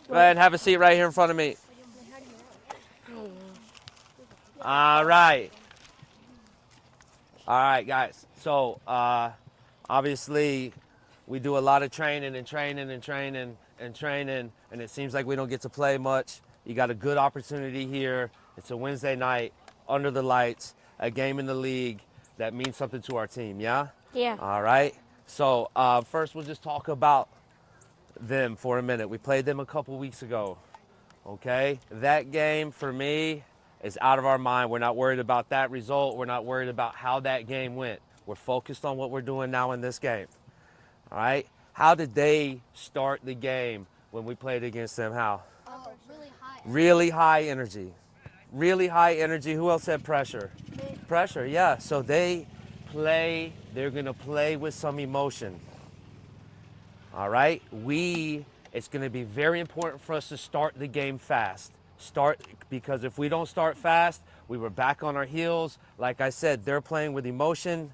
Go ahead and have a seat right here in front of me. All right. All right, guys. So, obviously, we do a lot of training and training and training and training, and it seems like we don't get to play much. You got a good opportunity here. It's a Wednesday night, under the lights, a game in the league that means something to our team, yeah? Yeah. All right. So, first, we'll just talk about them for a minute. We played them a couple weeks ago. Okay, that game for me is out of our mind. We're not worried about that result. We're not worried about how that game went. We're focused on what we're doing now in this game. All right, how did they start the game when we played against them? How? Really high. Really high energy. Really high energy. Who else said pressure? Pressure, yeah. So they're going to play with some emotion. All right, it's going to be very important for us to start the game fast. Because if we don't start fast, we were back on our heels. Like I said, they're playing with emotion.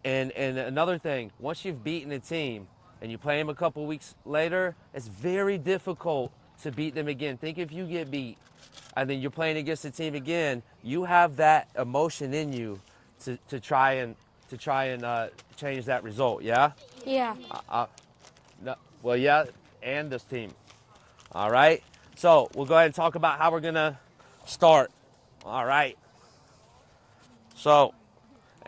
And another thing, once you've beaten a team and you play them a couple weeks later, it's very difficult to beat them again. Think if you get beat and then you're playing against the team again, you have that emotion in you to try and change that result. Yeah. Yeah. No, well, yeah, and this team. All right. So we'll go ahead and talk about how we're gonna start. All right. So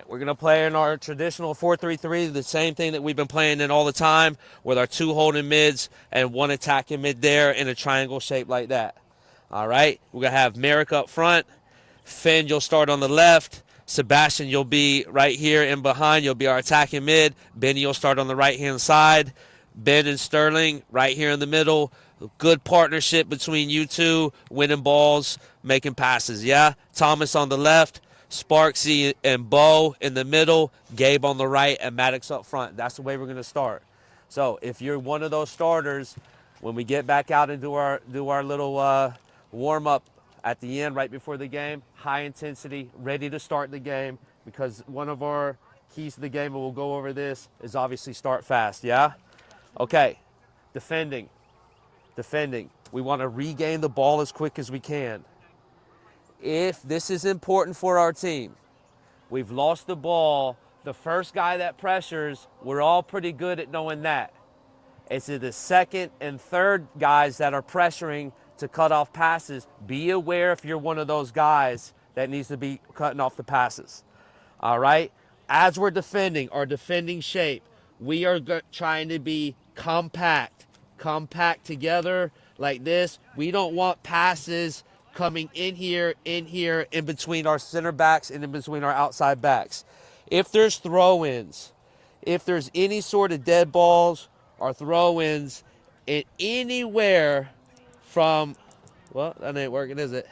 we're gonna play in our traditional 4-3-3, the same thing that we've been playing in all the time, with our two holding mids and one attacking mid there in a triangle shape like that. All right. We're gonna have Merrick up front. Finn, you'll start on the left. Sebastian, you'll be right here in behind. You'll be our attacking mid. Benny, you'll start on the right-hand side. Ben and Sterling right here in the middle. Good partnership between you two, winning balls, making passes, yeah? Thomas on the left, Sparksy and Bo in the middle, Gabe on the right, and Maddox up front. That's the way we're going to start. So if you're one of those starters, when we get back out and do our little warm-up at the end, right before the game, high intensity, ready to start the game, because one of our keys to the game, and we'll go over this, is obviously start fast, yeah? Okay, defending. We want to regain the ball as quick as we can. If this is important for our team, we've lost the ball. The first guy that pressures, we're all pretty good at knowing that. It's the second and third guys that are pressuring to cut off passes. Be aware if you're one of those guys that needs to be cutting off the passes. All right? As we're defending, our defending shape, we are trying to be compact together like this. We don't want passes coming in here, in between our center backs and in between our outside backs. If there's throw-ins, if there's any sort of dead balls or throw-ins anywhere from, well, that ain't working, is it?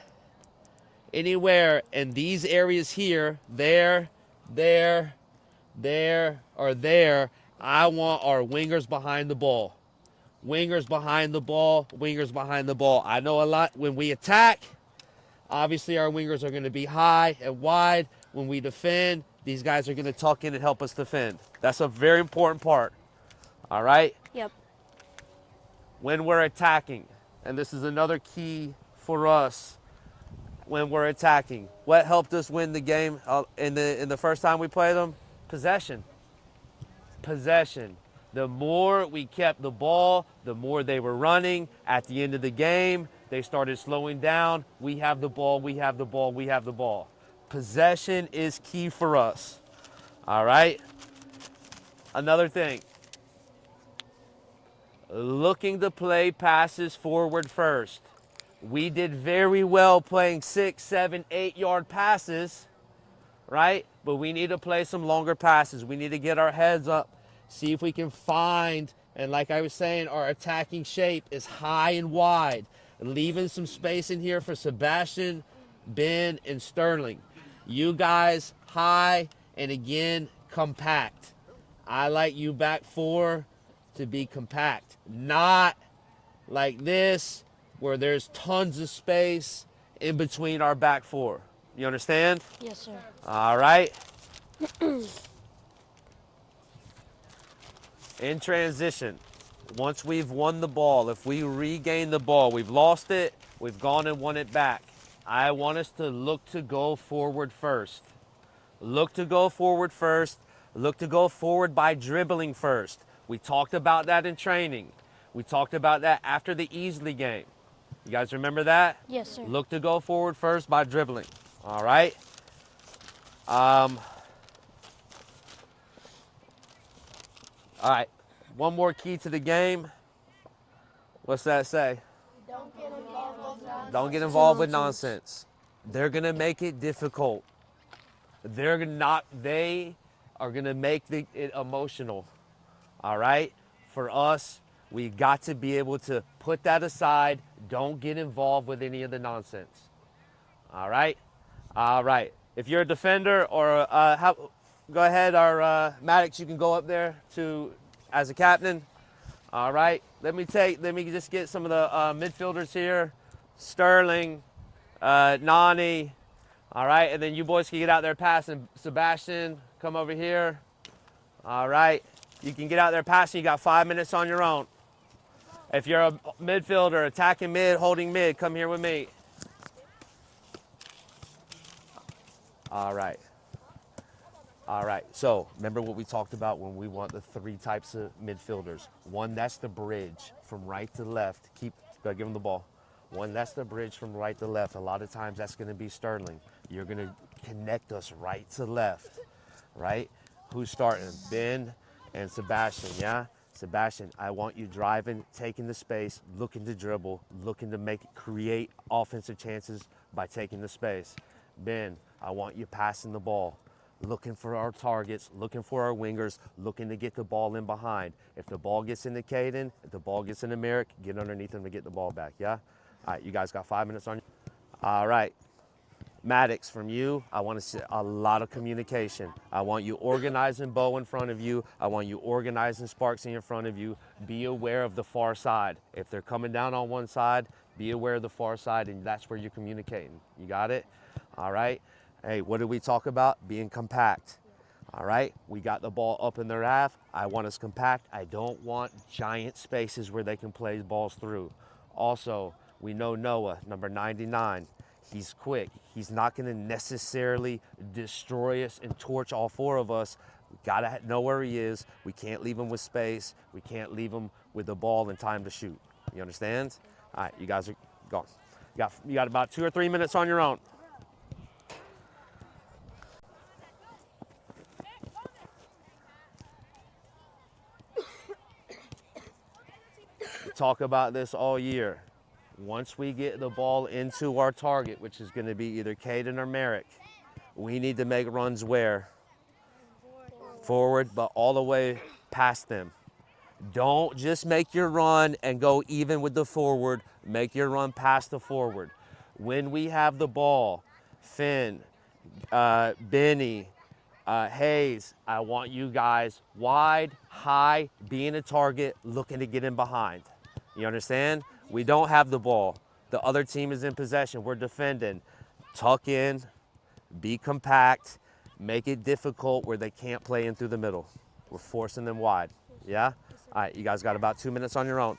Anywhere in these areas here, there, or there, I want our wingers behind the ball. Wingers behind the ball. I know a lot when we attack, obviously our wingers are going to be high and wide. When we defend, these guys are going to tuck in and help us defend. That's a very important part. All right? Yep. When we're attacking, and this is another key for us when we're attacking. What helped us win the game in the first time we played them? Possession. The more we kept the ball, the more they were running. At the end of the game, they started slowing down. We have the ball. Possession is key for us. All right? Another thing. Looking to play passes forward first. We did very well playing 6, 7, 8-yard passes, right? But we need to play some longer passes. We need to get our heads up, see if we can find, and like I was saying, our attacking shape is high and wide, leaving some space in here for Sebastian, Ben, and Sterling. You guys high and again compact. I like you back four to be compact, not like this where there's tons of space in between our back four. You understand? Yes, sir. All right. In transition, once we've won the ball, if we regain the ball, we've lost it, we've gone and won it back. I want us to look to go forward first. Look to go forward first. Look to go forward by dribbling first. We talked about that in training. We talked about that after the Easley game. You guys remember that? Yes, sir. Look to go forward first by dribbling. All right? All right. One more key to the game. What's that say? Don't get involved with nonsense. They're going to make it difficult. They are going to make it emotional. All right? For us, we got to be able to put that aside. Don't get involved with any of the nonsense. All right? All right. If you're a defender or go ahead, our Maddox, you can go up there as a captain. All right. Let me just get some of the midfielders here. Sterling, Nani. All right. And then you boys can get out there passing. Sebastian, come over here. All right. You can get out there passing. You got 5 minutes on your own. If you're a midfielder, attacking mid, holding mid, come here with me. All right. All right. So remember what we talked about when we want the 3 types of midfielders. One, that's the bridge from right to left. Give him the ball. One, that's the bridge from right to left. A lot of times that's going to be Sterling. You're going to connect us right to left, right? Who's starting? Ben and Sebastian, yeah? Sebastian, I want you driving, taking the space, looking to dribble, looking to create offensive chances by taking the space. Ben, I want you passing the ball, looking for our targets, looking for our wingers, looking to get the ball in behind. If the ball gets into Caden, if the ball gets into Merrick, get underneath him to get the ball back, yeah? All right, you guys got 5 minutes on you. All right. Maddox, from you, I want to see a lot of communication. I want you organizing Bo in front of you. I want you organizing Sparks in front of you. Be aware of the far side. If they're coming down on one side, be aware of the far side, and that's where you're communicating. You got it? All right. Hey, what did we talk about? Being compact. All right. We got the ball up in their half. I want us compact. I don't want giant spaces where they can play balls through. Also, we know Noah, number 99. He's quick. He's not going to necessarily destroy us and torch all 4 of us. We got to know where he is. We can't leave him with space. We can't leave him with the ball and time to shoot. You understand? All right, you guys are gone. You got about 2 or 3 minutes on your own. We talk about this all year. Once we get the ball into our target, which is going to be either Caden or Merrick, we need to make runs where? Forward, but all the way past them. Don't just make your run and go even with the forward. Make your run past the forward. When we have the ball, Finn, Benny, Hayes, I want you guys wide, high, being a target, looking to get in behind. You understand? We don't have the ball. The other team is in possession. We're defending. Tuck in, be compact, make it difficult where they can't play in through the middle. We're forcing them wide. Yeah? All right, you guys got about 2 minutes on your own.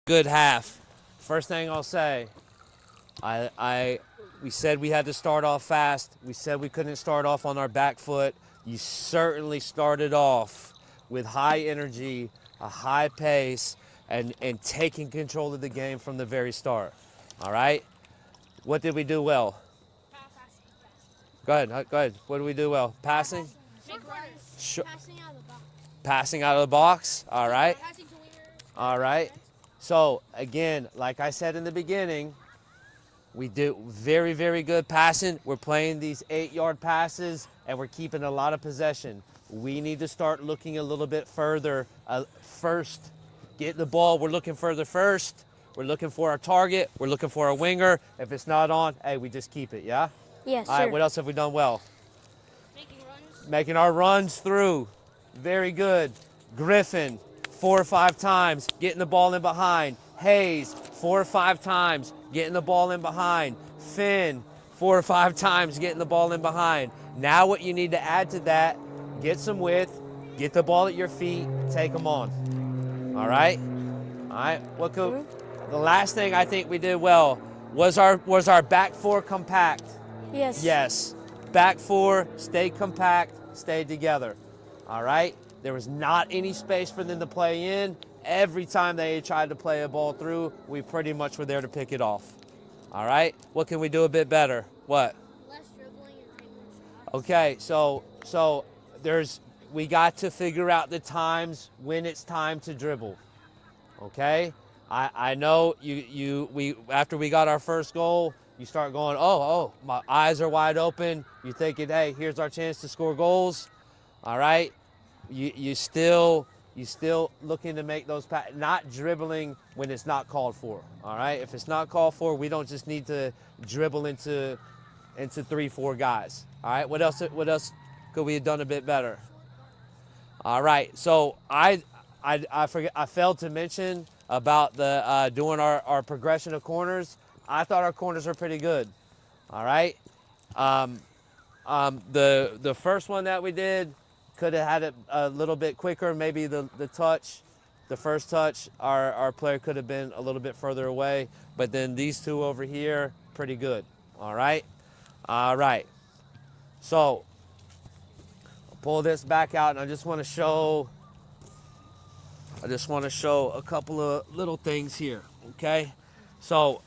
Good half. First thing I'll say, we said we had to start off fast. We said we couldn't start off on our back foot. You certainly started off with high energy, a high pace, and taking control of the game from the very start. All right? What did we do well? Go ahead. Go ahead. What did we do well? Passing? Passing out of the box. Passing out of the box. All right. Passing to wingers. All right. So, again, like I said in the beginning, we do very, very good passing. We're playing these 8-yard passes, and we're keeping a lot of possession. We need to start looking a little bit further first. Get the ball. We're looking further first. We're looking for our target. We're looking for a winger. If it's not on, hey, we just keep it, yeah? Yes, All right, what else have we done well? Making runs. Making our runs through. Very good. Griffin, 4 or 5 times, getting the ball in behind. Hayes, 4 or 5 times, getting the ball in behind. Finn, 4 or 5 times, getting the ball in behind. Now what you need to add to that, get some width, get the ball at your feet, take them on. All right? All right. The last thing I think we did well was our back four compact. Yes. Yes. Back four, stay compact, stay together. All right? There was not any space for them to play in. Every time they tried to play a ball through, we pretty much were there to pick it off. All right? What can we do a bit better? What? Less dribbling and taking shots. Okay, so we got to figure out the times when it's time to dribble. Okay? I know we after we got our first goal, you start going, oh, my eyes are wide open. You're thinking, hey, here's our chance to score goals. All right? You still looking to make those not dribbling when it's not called for. All right? If it's not called for, we don't just need to dribble into 3-4 guys. All right? What else could we have done a bit better? All right. So I failed to mention about the doing our progression of corners. I thought our corners were pretty good. All right. The first one that we did could have had it a little bit quicker. Maybe the touch, the first touch, our player could have been a little bit further away. But then these two over here, pretty good. All right. All right. So I'll pull this back out, and I just want to show a couple of little things here, okay? So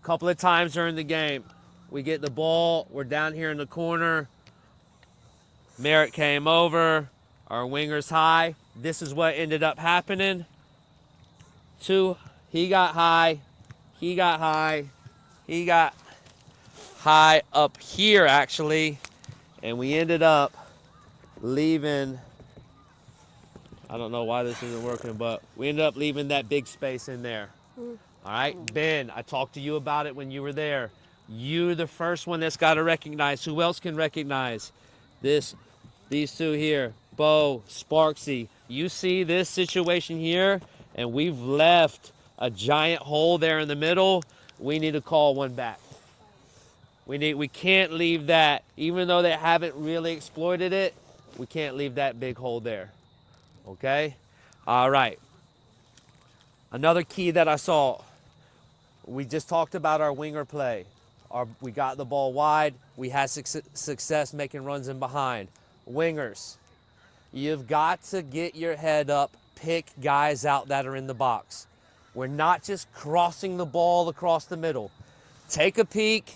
a couple of times during the game, we get the ball, we're down here in the corner. Merritt came over, our winger's high. This is what ended up happening. He got high up here actually, and we ended up leaving. I don't know why this isn't working, but we ended up leaving that big space in there. All right, Ben, I talked to you about it when you were there. You're the first one that's got to recognize. Who else can recognize this? These two here, Bo, Sparksy. You see this situation here, and we've left a giant hole there in the middle. We need to call one back. We can't leave that, even though they haven't really exploited it, we can't leave that big hole there. Okay? All right. Another key that I saw, we just talked about our winger play. We got the ball wide. We had success making runs in behind. Wingers, you've got to get your head up, pick guys out that are in the box. We're not just crossing the ball across the middle. Take a peek,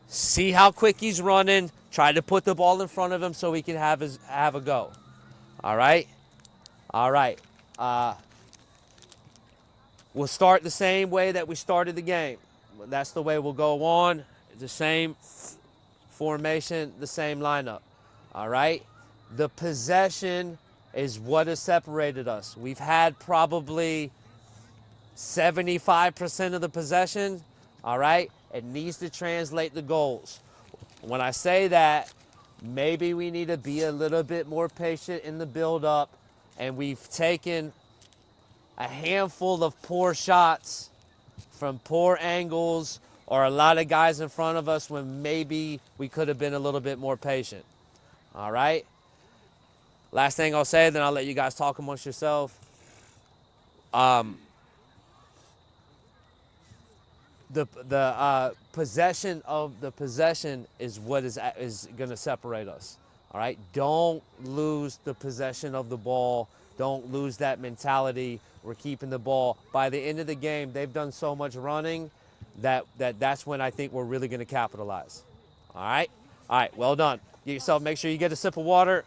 see how quick he's running, try to put the ball in front of him so he can have a go. All right? All right. We'll start the same way that we started the game. That's the way we'll go on. The same formation, the same lineup. All right? The possession is what has separated us. We've had probably 75% of the possession. All right? It needs to translate to goals. When I say that, maybe we need to be a little bit more patient in the build-up, and we've taken a handful of poor shots from poor angles or a lot of guys in front of us when maybe we could have been a little bit more patient. All right? Last thing I'll say, then I'll let you guys talk amongst yourself. the possession of the possession is what is going to separate us. All right, don't lose the possession of the ball. Don't lose that mentality. We're keeping the ball. By the end of the game, they've done so much running that's when I think we're really going to capitalize. All right, well done. Get yourself. Make sure you get a sip of water.